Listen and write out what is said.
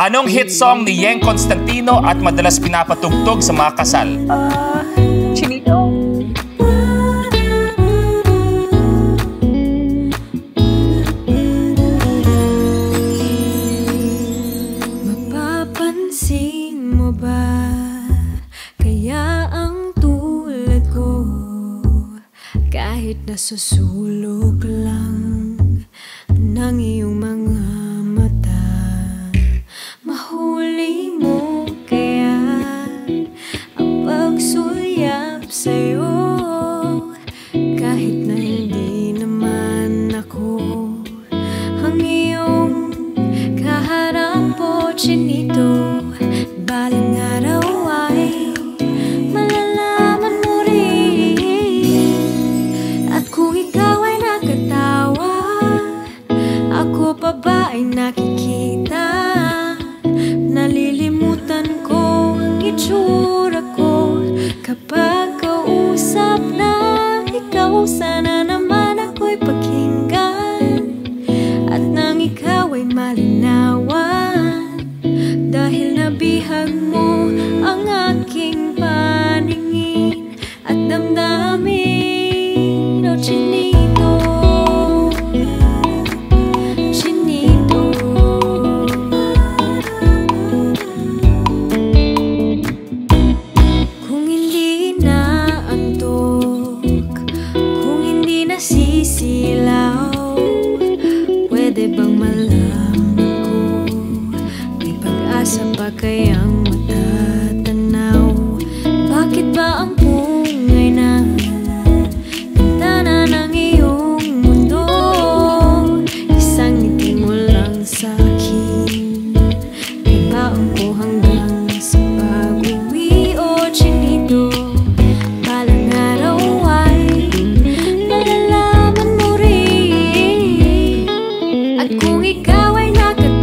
Anong hit song ni Yeng Constantino at madalas pinapatugtog sa mga kasal? Chinito. Mapapansin mo ba kaya ang tulad ko, kahit nasusulog lang ng iyong mga mata, mahuli mo kaya ang pagsulyap sa'yo, kahit na hindi naman ako ang iyong kaharap o chinito. Balang araw ay malalaman mo rin, at kung ikaw ay nakatawa, ako pa ba ay nakikita? Nalilimutan ko ang itsura ko kapag kausap na ikaw. Sana naman ako'y pakinggan, at nang ikaw ay malinawan, dahil nabihag mo ang aking paningin at damdamin. Oh, chinito, chinito. Kung hindi na antok, kung hindi nasisilaw, pwede bang malaman ko, may pag-asa pa kayang matatanaw? Bakit ba ang pungay na bintana ng iyong mundo, isang ngiti mo lang sa'kin, may baon ko hanggang sa pag-uwi? O chinito, balang araw ay malalaman mo rin, at kung ikaw ay nakatawa,